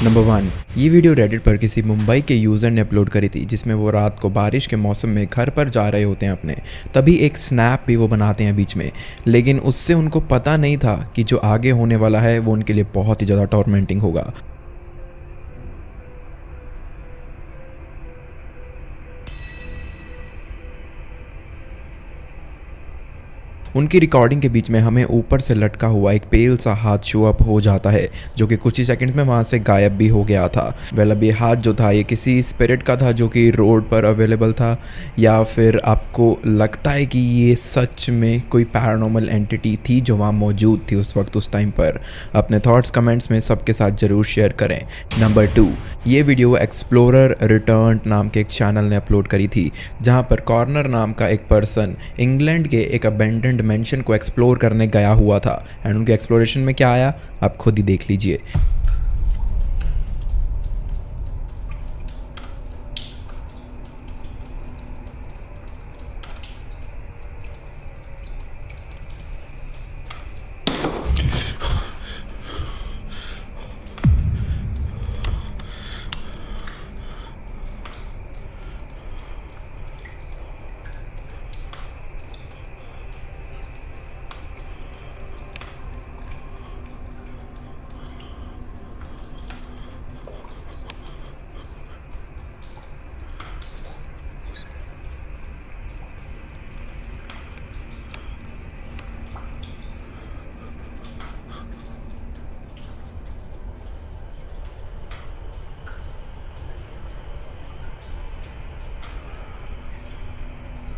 Number 1, ये video Reddit पर किसी मुंबई के यूज़र ने अपलोड करी थी जिसमें वो रात को बारिश के मौसम में घर पर जा रहे होते हैं अपने, तभी एक स्नैप भी वो बनाते हैं बीच में। लेकिन उससे उनको पता नहीं था कि जो आगे होने वाला है वो उनके लिए बहुत ही ज़्यादा टॉर्मेंटिंग होगा। उनकी रिकॉर्डिंग के बीच में हमें ऊपर से लटका हुआ एक पेल सा हाथ शो अप हो जाता है जो कि कुछ ही सेकंड्स में वहाँ से गायब भी हो गया था। वेल अब ये हाथ जो था ये किसी स्पिरिट का था जो कि रोड पर अवेलेबल था, या फिर आपको लगता है कि ये सच में कोई पैरानॉर्मल एंटिटी थी जो वहाँ मौजूद थी उस वक्त उस टाइम पर? अपने थॉट्स कमेंट्स में सबके साथ ज़रूर शेयर करें। नंबर 2, ये वीडियो एक्सप्लोरर रिटर्न नाम के एक चैनल ने अपलोड करी थी जहाँ पर कॉर्नर नाम का एक पर्सन इंग्लैंड के एक अबेंडेंड मेंशन को एक्सप्लोर करने गया हुआ था। एंड उनके एक्सप्लोरेशन में क्या आया आप खुद ही देख लीजिए।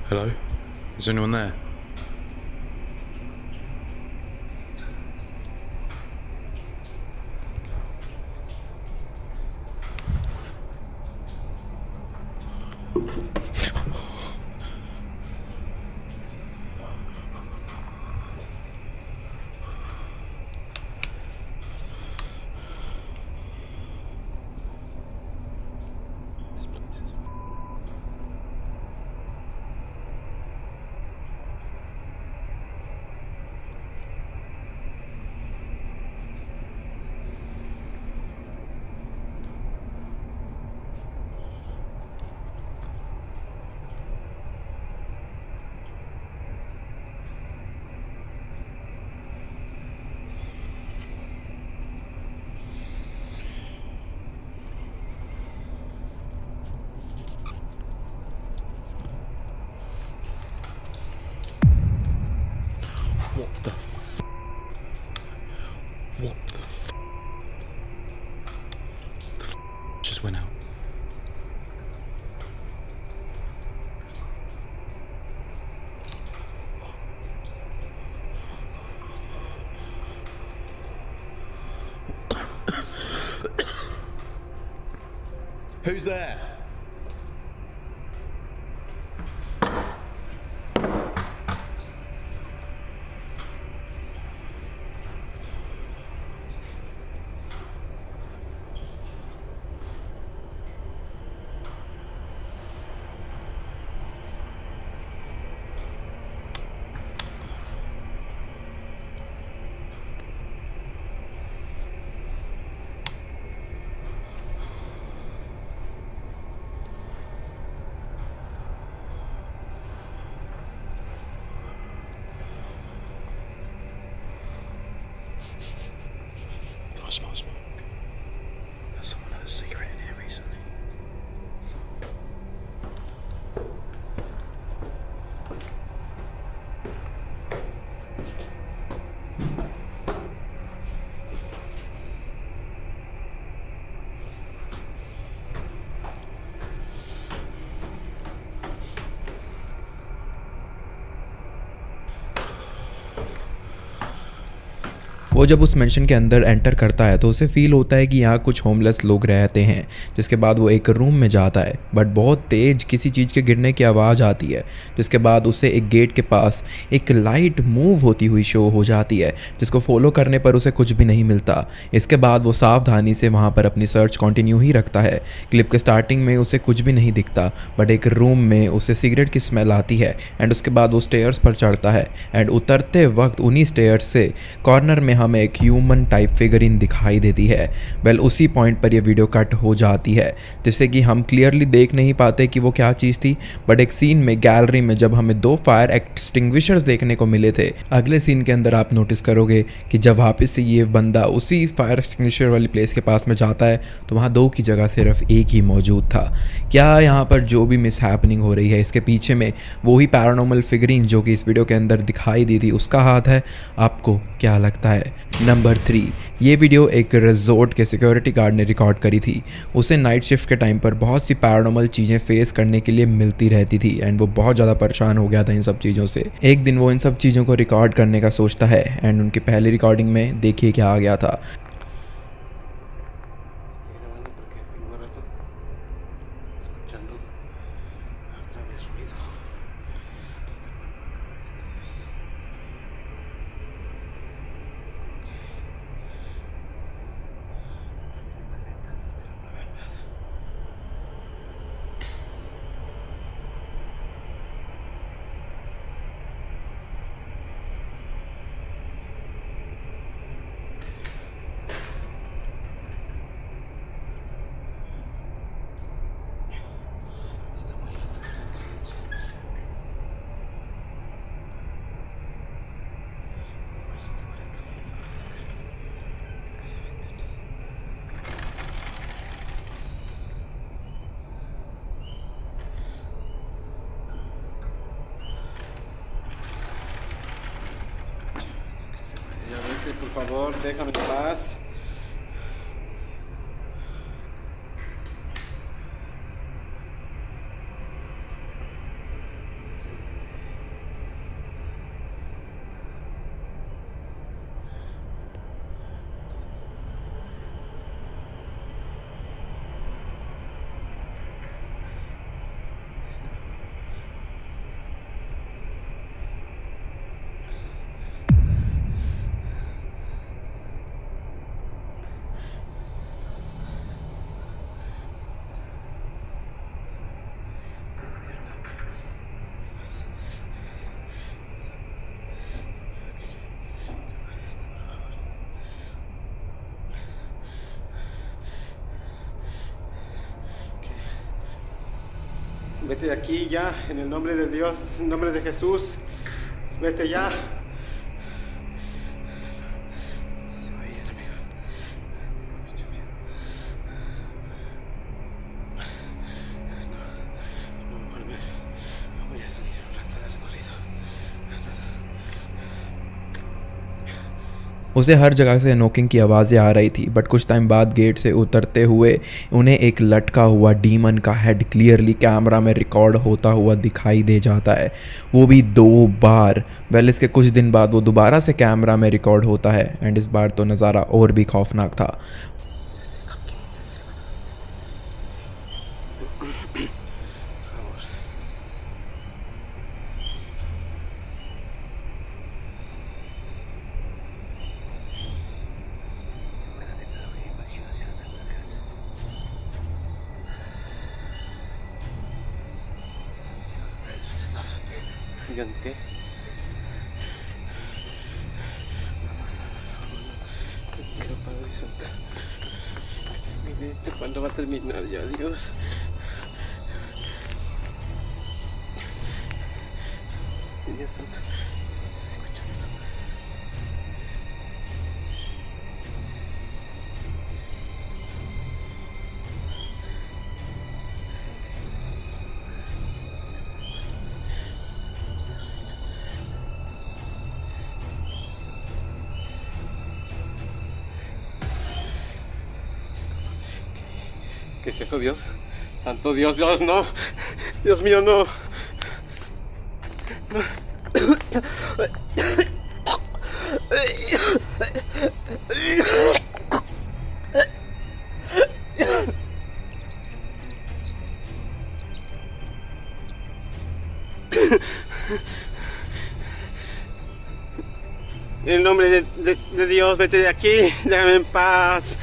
Hello? Is anyone there? What the f? What the f? The f just went out. Who's there? I smell smoke. Has someone had a cigarette in here recently? वो जब उस मेंशन के अंदर एंटर करता है तो उसे फील होता है कि यहाँ कुछ होमलेस लोग रहते हैं। जिसके बाद वो एक रूम में जाता है बट बहुत तेज किसी चीज़ के गिरने की आवाज़ आती है, जिसके बाद उसे एक गेट के पास एक लाइट मूव होती हुई शो हो जाती है जिसको फॉलो करने पर उसे कुछ भी नहीं मिलता। इसके बाद वो सावधानी से वहाँ पर अपनी सर्च कंटिन्यू ही रखता है। क्लिप के स्टार्टिंग में उसे कुछ भी नहीं दिखता बट एक रूम में उसे सिगरेट की स्मेल आती है एंड उसके बाद वो स्टेयर्स पर चढ़ता है एंड उतरते वक्त उन्हीं स्टेयर्स से कॉर्नर में हमें हमें एक ह्यूमन टाइप फिगरिन दिखाई देती है। वेल उसी पॉइंट पर ये वीडियो कट हो जाती है, जिससे कि हम क्लियरली देख नहीं पाते कि वो क्या चीज़ थी। बट एक सीन में गैलरी में जब हमें 2 फायर एक्सटिंग्विशर्स देखने को मिले थे, अगले सीन के अंदर आप नोटिस करोगे कि जब वापस से ये बंदा उसी फायर एक्सटिंग्विशर वाली प्लेस के पास में जाता है तो वहाँ 2 की जगह सिर्फ एक ही मौजूद था। क्या यहाँ पर जो भी मिस हैपनिंग हो रही है इसके पीछे में वही पैरानॉर्मल फिगरिन जो कि इस वीडियो के अंदर दिखाई दी थी उसका हाथ है? आपको क्या लगता है? नंबर 3, ये वीडियो एक रिजॉर्ट के सिक्योरिटी गार्ड ने रिकॉर्ड करी थी। उसे नाइट शिफ्ट के टाइम पर बहुत सी पैरानॉर्मल चीज़ें फेस करने के लिए मिलती रहती थी एंड वो बहुत ज़्यादा परेशान हो गया था इन सब चीज़ों से। एक दिन वो इन सब चीज़ों को रिकॉर्ड करने का सोचता है एंड उनकी पहली रिकॉर्डिंग में देखिए क्या आ गया था। Estoy grabando porque tengo rato escuchando otra vez ruido. Está bueno, acaba esto, Dios. Abrí las ventanas, pero no veo nada. Está muy alto por acá. Ya vete, por favor, déjame en paz. Vete de aquí ya, en el nombre de Dios, en el nombre de Jesús. Vete ya. Se va a ir, amigo. No voy a salir un rato del recorrido. उसे हर जगह से knocking की आवाज़ें आ रही थी, but कुछ time बाद gate से उतरते हुए उन्हें एक लटका हुआ डीमन का हेड क्लियरली कैमरा में रिकॉर्ड होता हुआ दिखाई दे जाता है, वो भी 2 बार। वेल इसके कुछ दिन बाद वो दोबारा से कैमरा में रिकॉर्ड होता है एंड इस बार तो नज़ारा और भी खौफनाक था। ¿Yo qué? Quiero Padre Santo. Que termine esto. ¿Cuándo va a terminar ya, Dios? Dios Santo. Escucho eso. ¿Qué es eso, Dios? Santo Dios, Dios, no. Dios mío, no. En el nombre de Dios, vete de aquí, déjame en paz.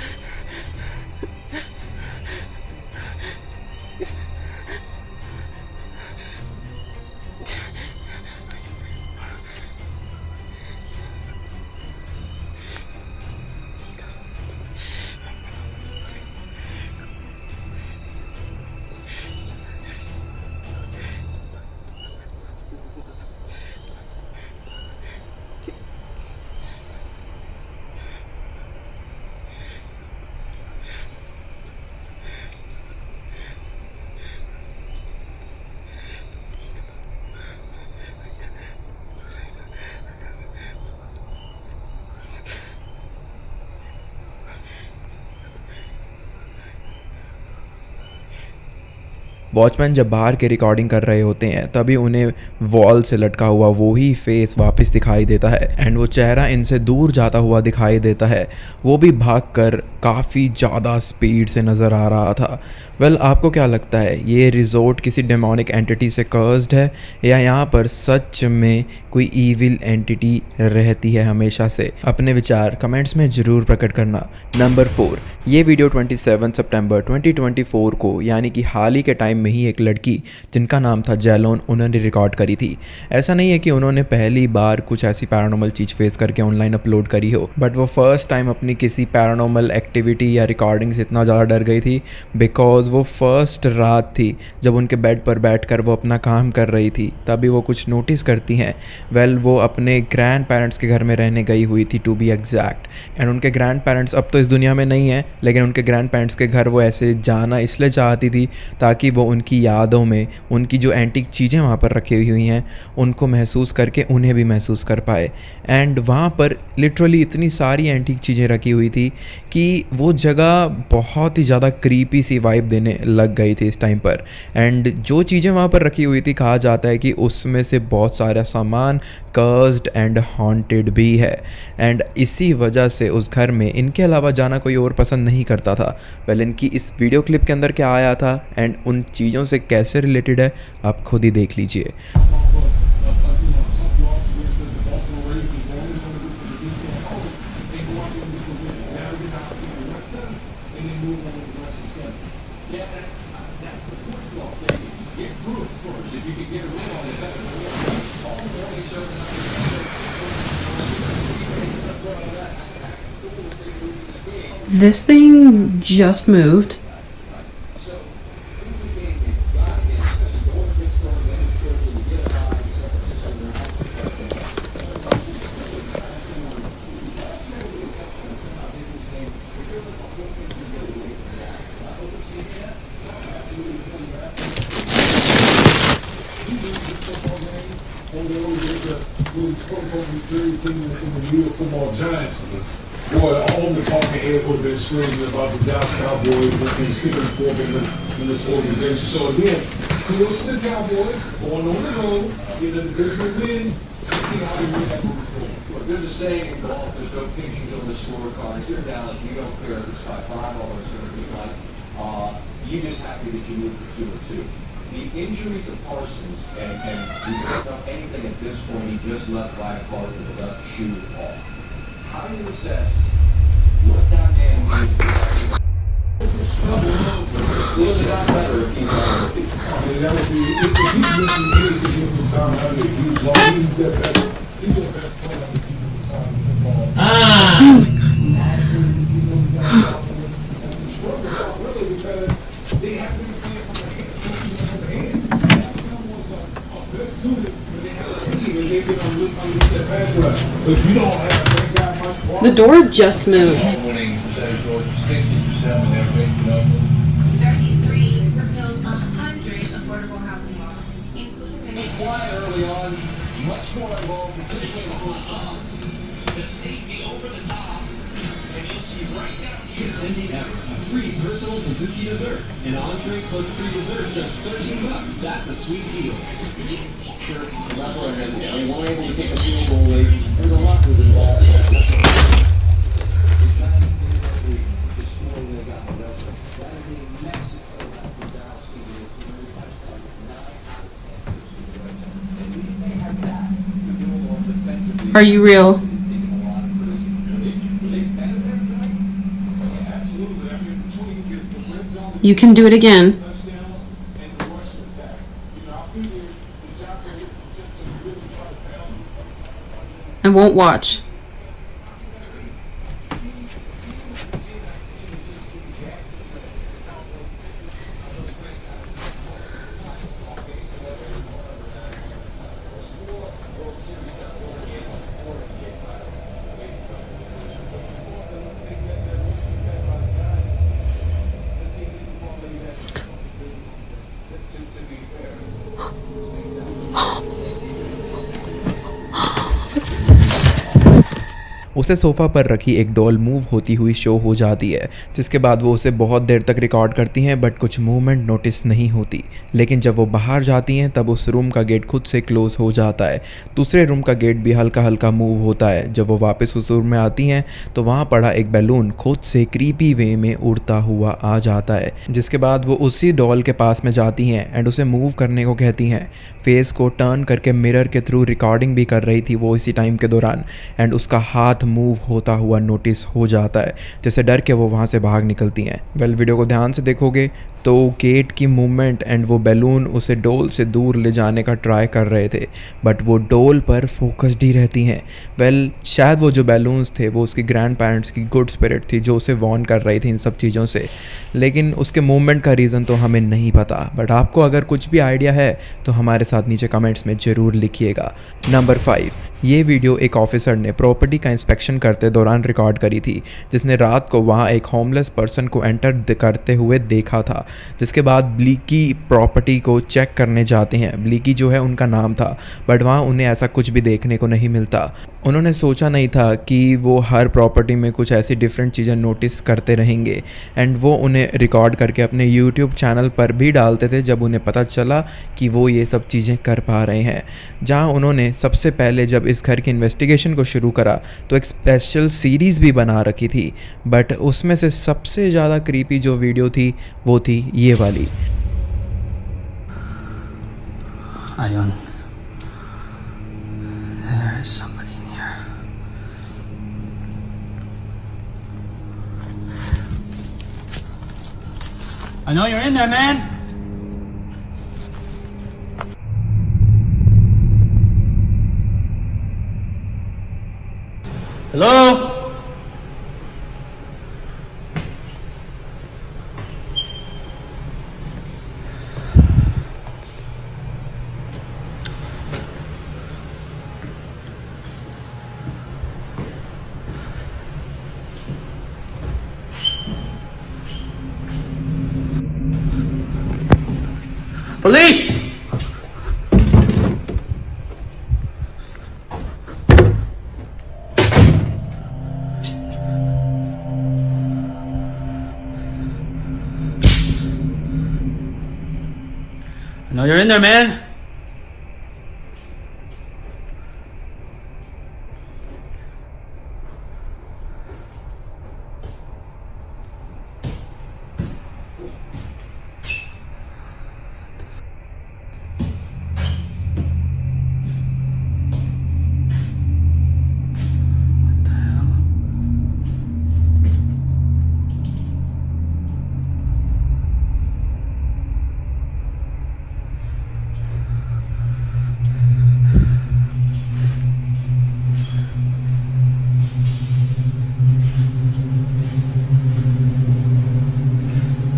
Watchman जब बाहर के recording कर रहे होते हैं तभी उन्हें wall से लटका हुआ वो ही फेस वापस दिखाई देता है एंड वो चेहरा इनसे दूर जाता हुआ दिखाई देता है, वो भी भागकर काफ़ी ज़्यादा स्पीड से नज़र आ रहा था। वेल, आपको क्या लगता है, ये रिजॉर्ट किसी डेमोनिक एंटिटी से कर्स्ड है या यहाँ पर सच में कोई ईविल एंटिटी रहती है हमेशा से? अपने विचार कमेंट्स में ज़रूर प्रकट करना। नंबर 4, ये वीडियो 27 सितंबर 2024 को यानी कि हाल ही के टाइम में ही एक लड़की जिनका नाम था जैलोन, उन्होंने रिकॉर्ड करी थी। ऐसा नहीं है कि उन्होंने पहली बार कुछ ऐसी पैरानॉर्मल चीज़ फेस करके ऑनलाइन अपलोड करी हो, बट वो फर्स्ट टाइम अपनी किसी पैरानॉर्मल एक्टिविटी या रिकॉर्डिंग से इतना ज़्यादा डर गई थी बिकॉज वो फर्स्ट रात थी जब उनके बेड पर बैठकर वो अपना काम कर रही थी, तभी वो कुछ नोटिस करती हैं। वेल, वो अपने ग्रैंड पेरेंट्स के घर में रहने गई हुई थी टू बी एग्जैक्ट, एंड उनके ग्रैंड पेरेंट्स अब तो इस दुनिया में नहीं है, लेकिन उनके ग्रैंड पेरेंट्स के घर वो ऐसे जाना इसलिए चाहती थी ताकि वो उनकी यादों में उनकी जो एंटीक चीज़ें वहाँ पर रखी हुई हैं उनको महसूस करके उन्हें भी महसूस कर पाए। एंड वहाँ पर लिटरली इतनी सारी एंटीक चीज़ें रखी हुई थी कि वो जगह बहुत ही ज़्यादा क्रीपी सी वाइब देने लग गई थी इस टाइम पर। एंड जो चीज़ें वहाँ पर रखी हुई थी, कहा जाता है कि उसमें से बहुत सारा सामान कर्स्ड एंड हॉन्टेड भी है, एंड इसी वजह से उस घर में इनके अलावा जाना कोई और पसंद नहीं करता था। वेल, इनकी इस वीडियो क्लिप के अंदर क्या आया था एंड उन चीज़ों से कैसे रिलेटेड है आप खुद ही देख लीजिए। This thing just moved. Football giants. Boy, all the talking head would have been screaming about the Dallas Cowboys and sticking forth in this organization. So again, kudos to the Cowboys going on the road, getting a divisional win. Let's see how they win that moving forward. Look, there's a saying in golf, there's no pictures on the scorecard. If you're down, you don't care if it's by 5 or it's going to be like, you're just happy that you moved to 2-2. The injury to Parsons, and we don't know anything at this point, he just left by a car with the left shoe off. How do you assess what that man needs to do? Feels a lot better if he's on the feet. I mean, that would be, if he's missing any significant time out of it, he's that better. He's a better player than people decide to involve. They have to be playing from the hand. But if you don't have that guy much The door just moved. Winning percentage goes to 60% and everything, you know. 33 propels 100 affordable housing laws, including the nation. Quiet early on, much more involved, particularly The safety over the top, and you'll see right down here. Ending ever. A free personal Suzuki dessert. An entree plus free dessert, just $13. That's a sweet deal. level and they weren't able to kick a field goal late. There's a lot of involved. Are you real? You can do it again. I won't watch. उससे sofa पर रखी एक doll move होती हुई show हो जाती है, जिसके बाद वो उसे बहुत देर तक रिकॉर्ड करती हैं बट कुछ मूवमेंट नोटिस नहीं होती। लेकिन जब वो बाहर जाती हैं तब उस रूम का गेट खुद से क्लोज हो जाता है। दूसरे रूम का गेट भी हल्का हल्का मूव होता है। जब वो वापस उस रूम में आती हैं तो वहाँ पड़ा एक बैलून खुद से क्रीपी वे में उड़ता हुआ आ जाता है, जिसके बाद वो उसी डॉल के पास में जाती हैं एंड उसे मूव करने को कहती हैं। फेस को टर्न करके मिरर के थ्रू रिकॉर्डिंग भी कर रही थी वो इसी टाइम के दौरान, एंड उसका हाथ मूव होता हुआ नोटिस हो जाता है, जिससे डर के वो वहाँ से भाग निकलती हैं। वीडियो को ध्यान से देखोगे तो गेट की मूवमेंट एंड वो बैलून उसे डोल से दूर ले जाने का ट्राई कर रहे थे, बट वो डोल पर फोकस्ड ही रहती हैं। शायद वो जो बैलून्स थे वो उसकी ग्रैंड पेरेंट्स की गुड स्पिरिट थी जो उसे वॉर्न कर रही थी इन सब चीज़ों से, लेकिन उसके मूवमेंट का रीज़न तो हमें नहीं पता। बट आपको अगर कुछ भी आइडिया है तो हमारे साथ नीचे कमेंट्स में ज़रूर लिखिएगा। नंबर 5, ये वीडियो एक ऑफिसर ने प्रॉपर्टी का इंस्पेक्शन करते दौरान रिकॉर्ड करी थी, जिसने रात को वहाँ एक होमलेस पर्सन को एंटर करते हुए देखा था। जिसके बाद ब्लीकी प्रॉपर्टी को चेक करने जाते हैं। ब्लीकी जो है उनका नाम था, बट वहाँ उन्हें ऐसा कुछ भी देखने को नहीं मिलता। उन्होंने सोचा नहीं था कि वो हर प्रॉपर्टी में कुछ ऐसी डिफरेंट चीज़ें नोटिस करते रहेंगे, एंड वो उन्हें रिकॉर्ड करके अपने यूट्यूब चैनल पर भी डालते थे जब उन्हें पता चला कि वो ये सब चीज़ें कर पा रहे हैं। जहाँ उन्होंने सबसे पहले जब इस घर की इन्वेस्टिगेशन को शुरू करा तो एक स्पेशल सीरीज़ भी बना रखी थी, बट उसमें से सबसे ज़्यादा क्रीपी जो वीडियो थी वो थी ये वाली। Ayun. There is somebody in here. I know you're in there, man. Hello? Police! I know you're in there, man.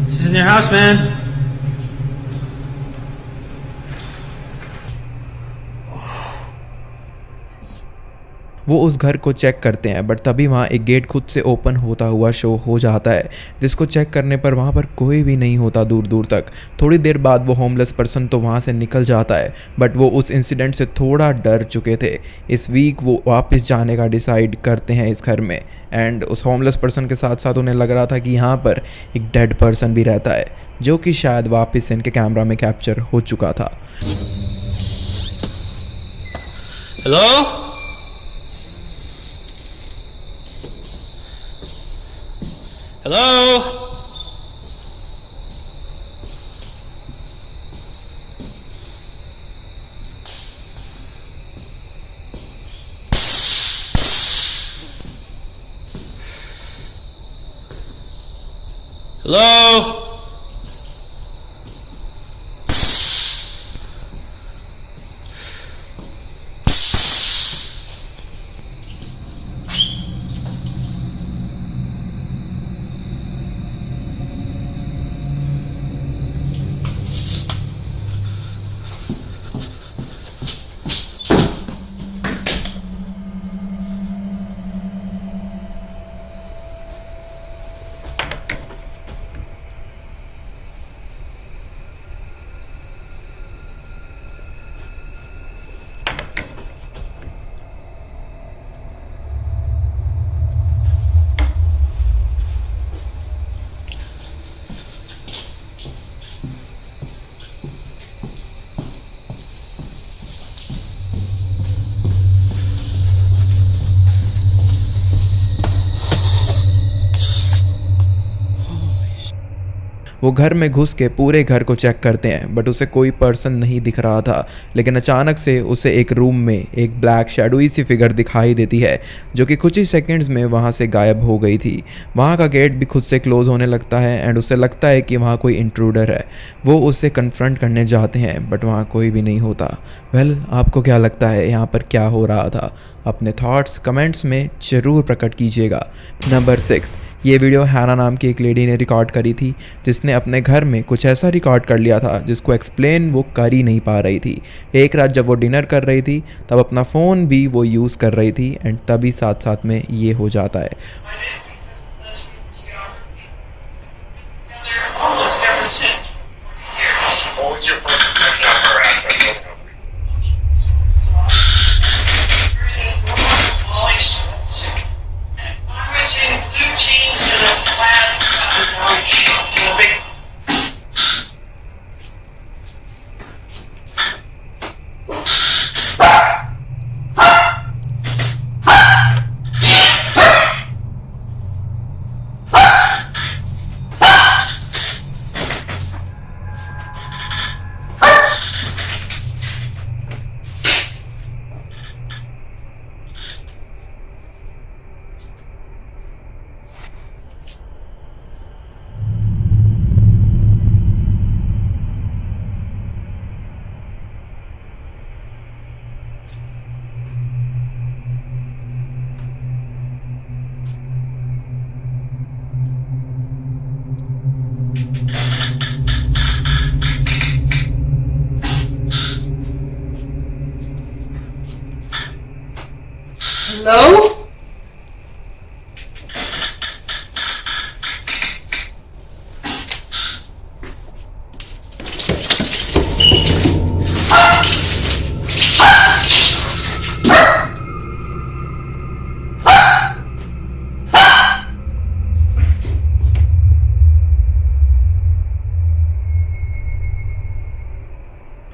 This isn't your house, man. वो उस घर को चेक करते हैं, बट तभी वहाँ एक गेट खुद से ओपन होता हुआ शो हो जाता है, जिसको चेक करने पर वहाँ पर कोई भी नहीं होता दूर दूर तक। थोड़ी देर बाद वो होमलेस पर्सन तो वहाँ से निकल जाता है, बट वो उस इंसिडेंट से थोड़ा डर चुके थे। इस वीक वो वापस जाने का डिसाइड करते हैं इस घर में, एंड उस होमलेस पर्सन के साथ साथ उन्हें लग रहा था कि यहाँ पर एक डेड पर्सन भी रहता है, जो कि शायद वापस से इनके कैमरा में कैप्चर हो चुका था। Hello? Hello? Hello? वो घर में घुस के पूरे घर को चेक करते हैं बट उसे कोई पर्सन नहीं दिख रहा था। लेकिन अचानक से उसे एक रूम में एक ब्लैक शैडोई सी फिगर दिखाई देती है जो कि कुछ ही सेकंड्स में वहाँ से गायब हो गई थी। वहाँ का गेट भी खुद से क्लोज होने लगता है एंड उसे लगता है कि वहाँ कोई इंट्रूडर है। वो उसे कन्फ्रंट करने जाते हैं बट वहाँ कोई भी नहीं होता। वेल, आपको क्या लगता है यहाँ पर क्या हो रहा था? अपने थॉट्स कमेंट्स में ज़रूर प्रकट कीजिएगा। नंबर 6, ये वीडियो हैना नाम की एक लेडी ने रिकॉर्ड करी थी जिसने अपने घर में कुछ ऐसा रिकॉर्ड कर लिया था जिसको एक्सप्लेन वो कर ही नहीं पा रही थी। एक रात जब वो डिनर कर रही थी तब अपना फ़ोन भी वो यूज़ कर रही थी एंड तभी साथ साथ में ये हो जाता है। Almost never sent years. What was your first impression of her after I broke up? I was in blue jeans and a plaid and a big. Hello?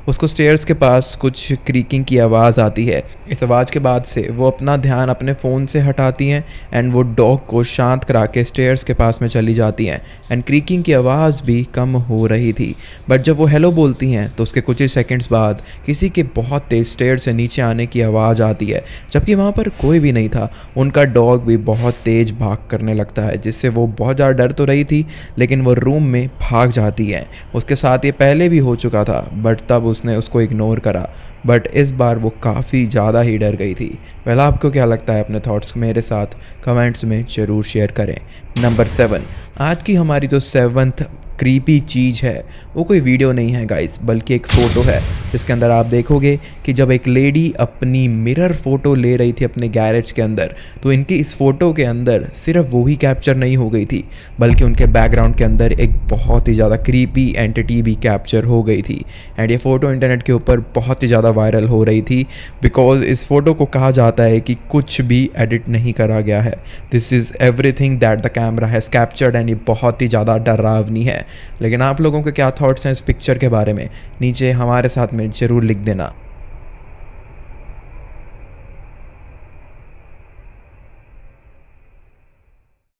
उसको स्टेयर्स के पास कुछ क्रीकिंग की आवाज़ आती है। इस आवाज़ के बाद से वो अपना ध्यान अपने फ़ोन से हटाती हैं एंड वो डॉग को शांत करा के स्टेयर्स के पास में चली जाती हैं एंड क्रीकिंग की आवाज़ भी कम हो रही थी। बट जब वो हेलो बोलती हैं तो उसके कुछ ही सेकंड्स बाद किसी के बहुत तेज़ स्टेयर से नीचे आने की आवाज़ आती है, जबकि वहाँ पर कोई भी नहीं था। उनका डॉग भी बहुत तेज़ भाग करने लगता है जिससे वो बहुत ज़्यादा डर तो रही थी लेकिन वो रूम में भाग जाती है। उसके साथ ये पहले भी हो चुका था बट तब उसने उसको इग्नोर करा, बट इस बार वो काफ़ी ज़्यादा ही डर गई थी। वेल, आपको क्या लगता है? अपने थॉट्स मेरे साथ कमेंट्स में ज़रूर शेयर करें। नंबर 7, आज की हमारी जो 7th क्रीपी चीज़ है वो कोई वीडियो नहीं है गाइस, बल्कि एक फ़ोटो है जिसके अंदर आप देखोगे कि जब एक लेडी अपनी मिरर फ़ोटो ले रही थी अपने गैरेज के अंदर तो इनकी इस फ़ोटो के अंदर सिर्फ वो ही कैप्चर नहीं हो गई थी बल्कि उनके बैकग्राउंड के अंदर एक बहुत ही ज़्यादा क्रीपी एंटिटी भी कैप्चर हो गई थी। एंड ये फ़ोटो इंटरनेट के ऊपर बहुत ही ज़्यादा वायरल हो रही थी बिकॉज इस फ़ोटो को कहा जाता है कि कुछ भी एडिट नहीं करा गया है। This is everything that the camera has captured and ये बहुत ही ज़्यादा डरावनी है। लेकिन आप लोगों के क्या थॉट्स हैं इस पिक्चर के बारे में नीचे हमारे साथ में ज़रूर लिख देना।